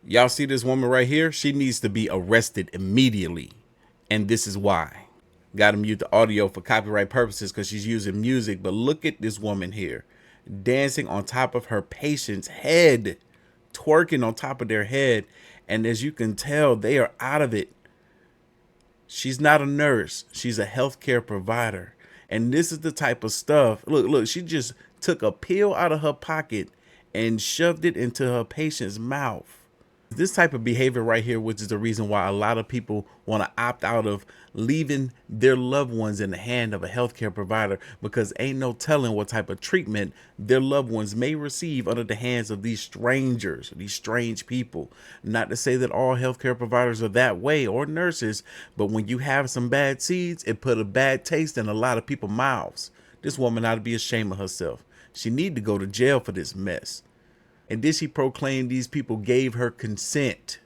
Y'all see this woman right here? She needs to be arrested immediately. And this is why. Got to mute the audio for copyright purposes because she's using music. But look at this woman here dancing on top of her patient's head, twerking on top of their head. And as you can tell, they are out of it. She's not a nurse. She's a healthcare provider. And this is the type of stuff. Look, she just took a pill out of her pocket and shoved it into her patient's mouth. This type of behavior right here, which is the reason why a lot of people want to opt out of leaving their loved ones in the hand of a healthcare provider, because ain't no telling what type of treatment their loved ones may receive under the hands of these strangers, these strange people. Not to say that all healthcare providers are that way, or nurses, but when you have some bad seeds, it put a bad taste in a lot of people's mouths. This woman ought to be ashamed of herself. She need to go to jail for this mess. And then she proclaimed these people gave her consent.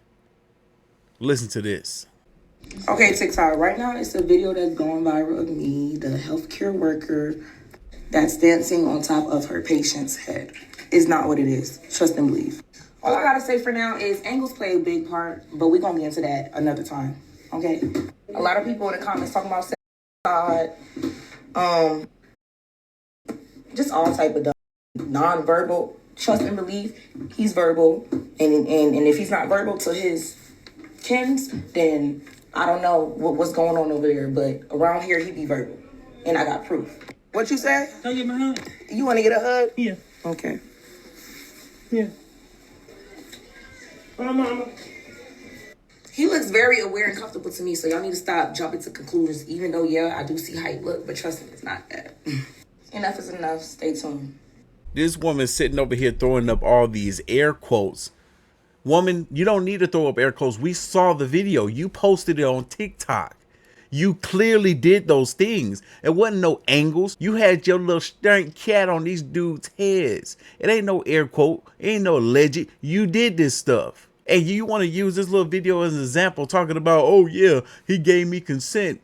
Listen to this. Okay, TikTok, right now it's a video that's going viral of me, the healthcare worker that's dancing on top of her patient's head. It's not what it is. Trust and believe. All I gotta say for now is angles play a big part, but we're gonna get into that another time. Okay? A lot of people in the comments talking about just all type of non-verbal. Trust and believe, he's verbal, and if he's not verbal to his kins, then I don't know what's going on over there, but around here he be verbal, and I got proof. What you say? Can I get my hug? You want to get a hug? Yeah. Okay. Yeah. Bye, mama. He looks very aware and comfortable to me, so y'all need to stop jumping to conclusions, even though, yeah, I do see how he look, but trust me, it's not that. Enough is enough. Stay tuned. This woman sitting over here throwing up all these air quotes. Woman, you don't need to throw up air quotes. We saw the video. You posted it on TikTok. You clearly did those things. It wasn't no angles. You had your little stank cat on these dudes' heads. It ain't no air quote. It ain't no alleged. You did this stuff. And you want to use this little video as an example talking about, oh yeah, he gave me consent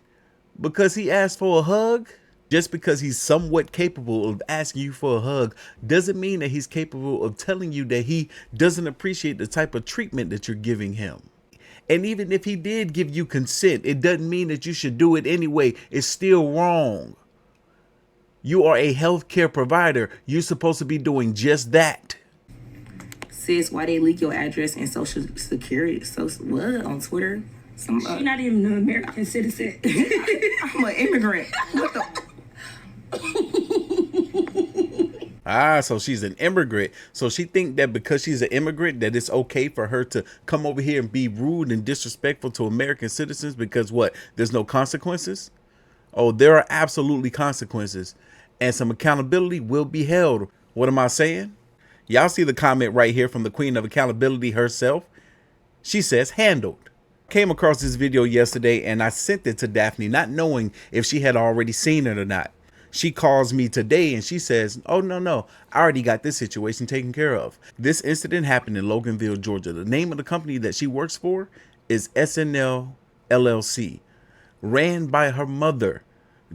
because he asked for a hug? Just because he's somewhat capable of asking you for a hug doesn't mean that he's capable of telling you that he doesn't appreciate the type of treatment that you're giving him. And even if he did give you consent, it doesn't mean that you should do it anyway. It's still wrong. You are a healthcare provider. You're supposed to be doing just that. Sis, why they leak your address and social security? So what on Twitter? She's not even an American citizen. I'm an immigrant. What the? So she's an immigrant. So she think that because she's an immigrant that it's okay for her to come over here and be rude and disrespectful to American citizens because what? There's no consequences? Oh, there are absolutely consequences and some accountability will be held. What am I saying? Y'all see the comment right here from the Queen of Accountability herself. She says handled. Came across this video yesterday and I sent it to Daphne not knowing if she had already seen it or not. She calls me today and she says, oh, no, I already got this situation taken care of. This incident happened in Loganville, Georgia. The name of the company that she works for is SNL LLC, ran by her mother.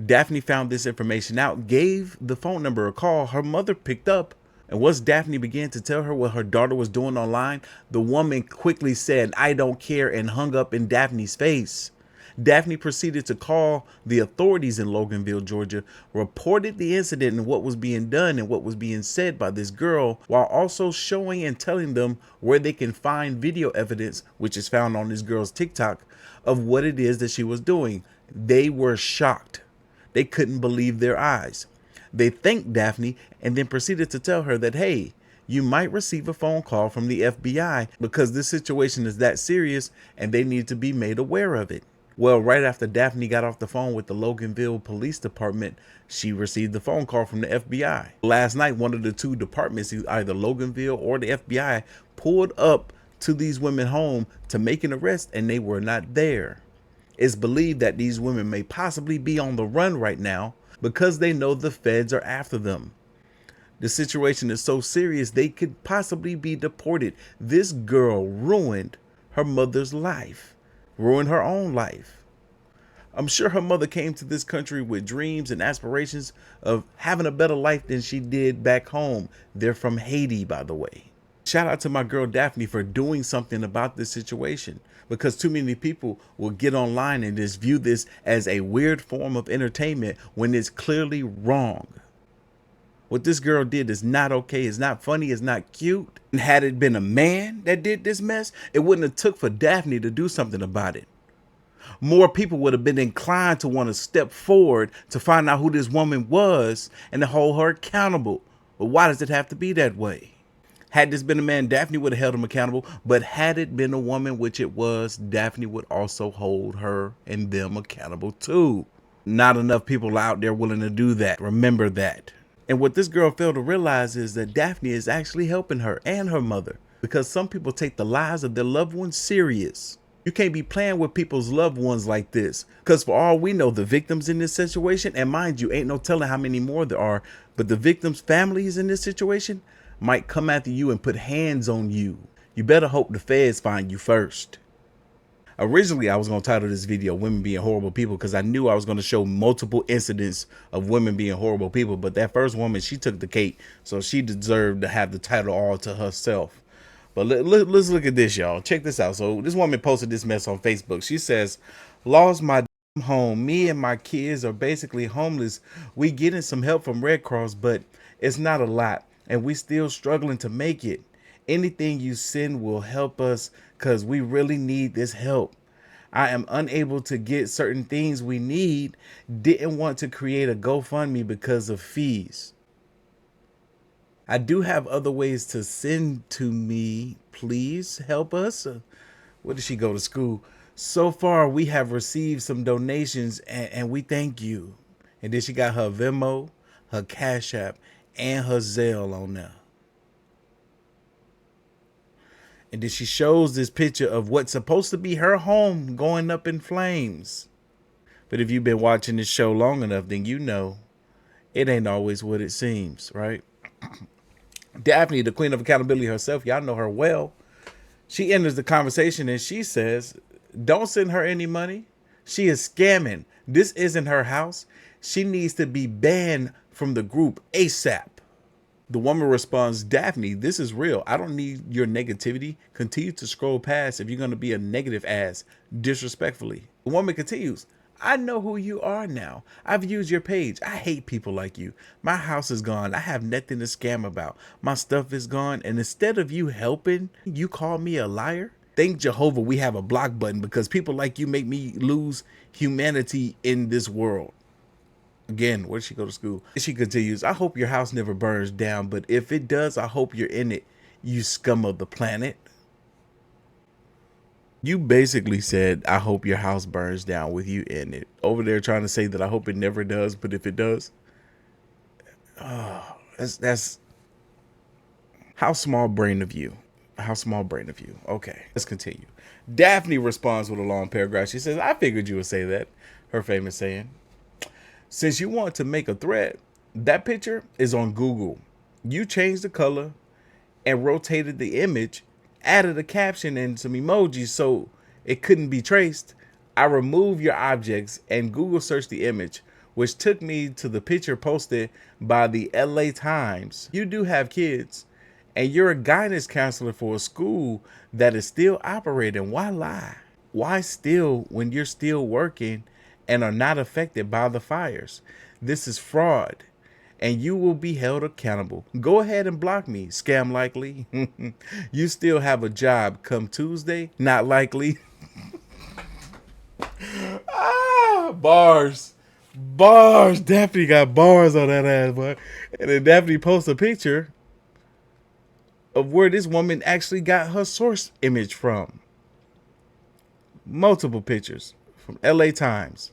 Daphne found this information out, gave the phone number a call. Her mother picked up. And once Daphne began to tell her what her daughter was doing online, the woman quickly said, I don't care, and hung up in Daphne's face. Daphne proceeded to call the authorities in Loganville, Georgia, reported the incident and what was being done and what was being said by this girl, while also showing and telling them where they can find video evidence, which is found on this girl's TikTok, of what it is that she was doing. They were shocked. They couldn't believe their eyes. They thanked Daphne and then proceeded to tell her that, hey, you might receive a phone call from the FBI because this situation is that serious and they need to be made aware of it. Well, right after Daphne got off the phone with the Loganville Police Department, she received the phone call from the FBI. Last night, one of the two departments, either Loganville or the FBI, pulled up to these women home to make an arrest and they were not there. It's believed that these women may possibly be on the run right now because they know the feds are after them. The situation is so serious they could possibly be deported. This girl ruined her mother's life, ruined her own life. I'm sure her mother came to this country with dreams and aspirations of having a better life than she did back home. They're from Haiti, by the way. Shout out to my girl Daphne for doing something about this situation, because too many people will get online and just view this as a weird form of entertainment when it's clearly wrong. What this girl did is not okay. It's not funny. It's not cute. And had it been a man that did this mess, it wouldn't have took for Daphne to do something about it. More people would have been inclined to want to step forward to find out who this woman was and to hold her accountable. But why does it have to be that way? Had this been a man, Daphne would have held him accountable. But had it been a woman, which it was, Daphne would also hold her and them accountable too. Not enough people out there willing to do that. Remember that. And what this girl failed to realize is that Daphne is actually helping her and her mother, because some people take the lives of their loved ones serious. You can't be playing with people's loved ones like this, because for all we know, the victims in this situation, and mind you, ain't no telling how many more there are, but the victims' families in this situation might come after you and put hands on you. You better hope the feds find you first. Originally, I was going to title this video Women Being Horrible People, because I knew I was going to show multiple incidents of women being horrible people. But that first woman, she took the cake, so she deserved to have the title all to herself. But let's look at this, y'all. Check this out. So this woman posted this mess on Facebook. She says, "Lost my home. Me and my kids are basically homeless. We getting some help from Red Cross, but it's not a lot, and we still struggling to make it. Anything you send will help us, because we really need this help. I am unable to get certain things we need. Didn't want to create a GoFundMe because of fees. I do have other ways to send to me. Please help us." Where did she go to school? "So far, we have received some donations and we thank you." And then she got her Venmo, her Cash App, and her Zelle on there. And then she shows this picture of what's supposed to be her home going up in flames. But if you've been watching this show long enough, then you know it ain't always what it seems, right? Daphne, the queen of accountability herself, y'all know her well. She enters the conversation and she says, "Don't send her any money. She is scamming. This isn't her house. She needs to be banned from the group ASAP." The woman responds, "Daphne, this is real. I don't need your negativity. Continue to scroll past if you're going to be a negative ass," disrespectfully. The woman continues, "I know who you are now. I've used your page. I hate people like you. My house is gone. I have nothing to scam about. My stuff is gone. And instead of you helping, you call me a liar? Thank Jehovah we have a block button, because people like you make me lose humanity in this world." Again, where did she go to school? She continues, "I hope your house never burns down, but if it does, I hope you're in it, you scum of the planet." You basically said, "I hope your house burns down with you in it." Over there trying to say that I hope it never does, but if it does, that's how small brain of you. How small brain of you. Okay, let's continue. Daphne responds with a long paragraph. She says, "I figured you would say that." Her famous saying. "Since you want to make a thread, that picture is on Google. You changed the color and rotated the image, added a caption and some emojis so it couldn't be traced. I removed your objects and Google searched the image, which took me to the picture posted by the LA Times. You do have kids, and you're a guidance counselor for a school that is still operating. Why lie? Why steal when you're still working and are not affected by the fires? This is fraud, and you will be held accountable. Go ahead and block me, scam likely. You still have a job come Tuesday, not likely." Bars. Bars. Daphne got bars on that ass, boy. And then Daphne posts a picture of where this woman actually got her source image from. Multiple pictures from LA Times.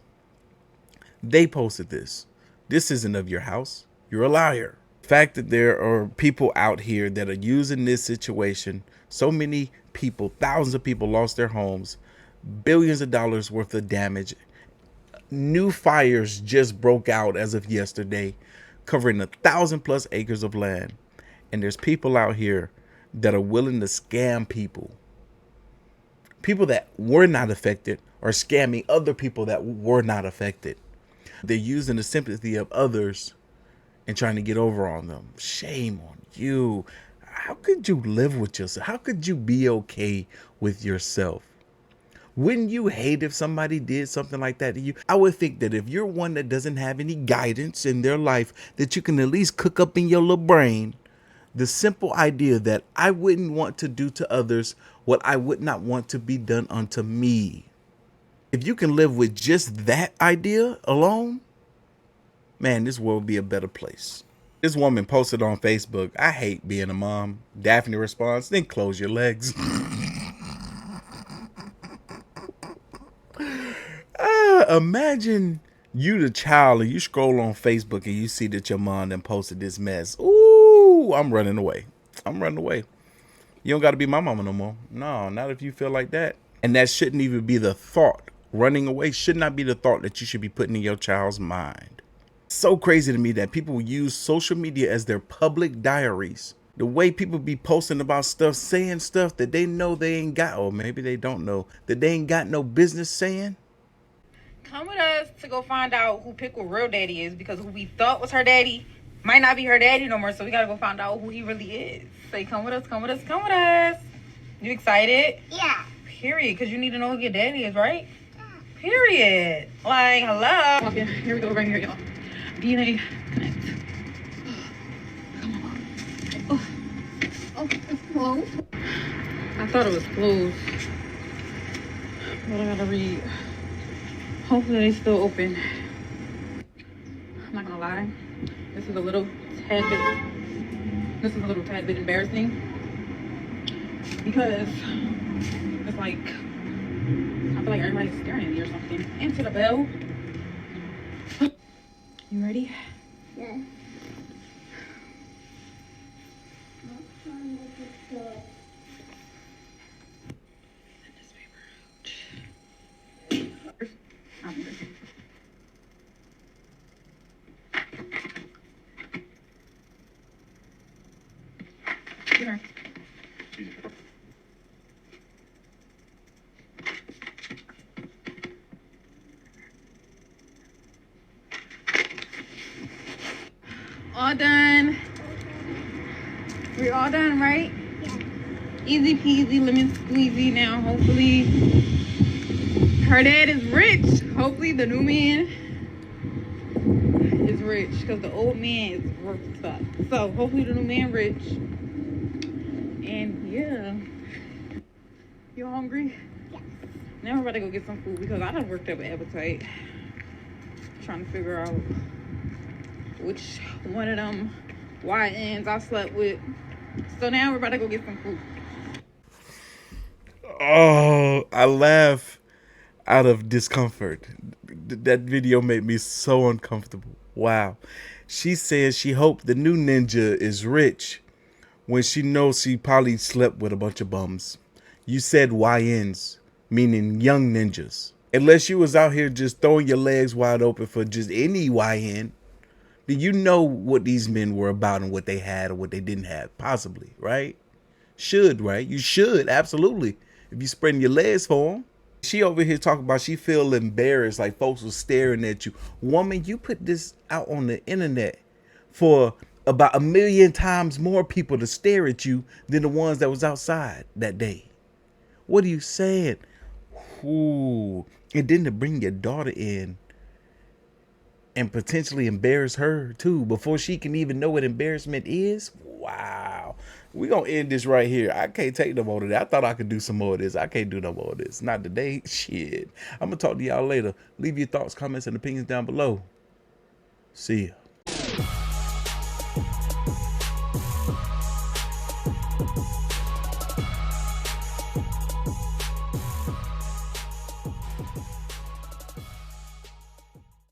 They posted this. This isn't of your house. You're a liar. The fact that there are people out here that are using this situation, so many people, thousands of people lost their homes, billions of dollars worth of damage. New fires just broke out as of yesterday, covering 1,000+ acres of land. And there's people out here that are willing to scam people. People that were not affected are scamming other people that were not affected. They're using the sympathy of others and trying to get over on them. Shame on you. how could you live with yourself? How could you be okay with yourself? Wouldn't you hate if somebody did something like that to you? I would think that if you're one that doesn't have any guidance in their life, that you can at least cook up in your little brain the simple idea that I wouldn't want to do to others what I would not want to be done unto me. If you can live with just that idea alone, man, this world would be a better place. This woman posted on Facebook, "I hate being a mom." Daphne responds, "Then close your legs." Imagine you the child and you scroll on Facebook and you see that your mom done posted this mess. Ooh, I'm running away. I'm running away. You don't got to be my mama no more. No, not if you feel like that. And that shouldn't even be the thought. Running away should not be the thought that you should be putting in your child's mind. So crazy to me that people use social media as their public diaries. The way people be posting about stuff, saying stuff that they know they ain't got, or maybe they don't know, that they ain't got no business saying. Come with us to go find out who Pickle real daddy is, because who we thought was her daddy might not be her daddy no more. So we gotta go find out who he really is. Say, come with us, come with us, come with us. You excited? Yeah. Period. Because you need to know who your daddy is, right? Period. Like, hello. Okay, here we go, right here, y'all. DNA Connect. Come on. Oh, it's closed. I thought it was closed, but I gotta read. Hopefully they still open. I'm not gonna lie. This is a little tad bit embarrassing, because it's like I feel like everybody's staring at me or something. Answer the bell. You ready? Yeah. Here. All done. We're all done, right? Yeah. Easy peasy, lemon squeezy. Now, hopefully, her dad is rich. Hopefully, the new man is rich, because the old man is broke stuff. So, hopefully, the new man rich. And yeah, you hungry? Yes. Now we're about to go get some food, because I done worked up an appetite trying to figure out which one of them YNs I slept with. So now we're about to go get some food. Oh, I laugh out of discomfort. That video made me so uncomfortable. Wow. She says she hoped the new ninja is rich when she knows she probably slept with a bunch of bums. You said YNs, meaning young ninjas. Unless you was out here just throwing your legs wide open for just any YN, then you know what these men were about and what they had or what they didn't have, possibly, right? Should, right? You should, absolutely. If you spreading your legs for them. She over here talking about she feel embarrassed, like folks were staring at you. Woman, you put this out on the internet for about 1 million times more people to stare at you than the ones that was outside that day. What are you saying? Ooh. And then to bring your daughter in and potentially embarrass her too before she can even know what embarrassment is. Wow. We're going to end this right here. I can't take no more of that. I thought I could do some more of this. I can't do no more of this. Not today. Shit. I'm going to talk to y'all later. Leave your thoughts, comments, and opinions down below. See ya.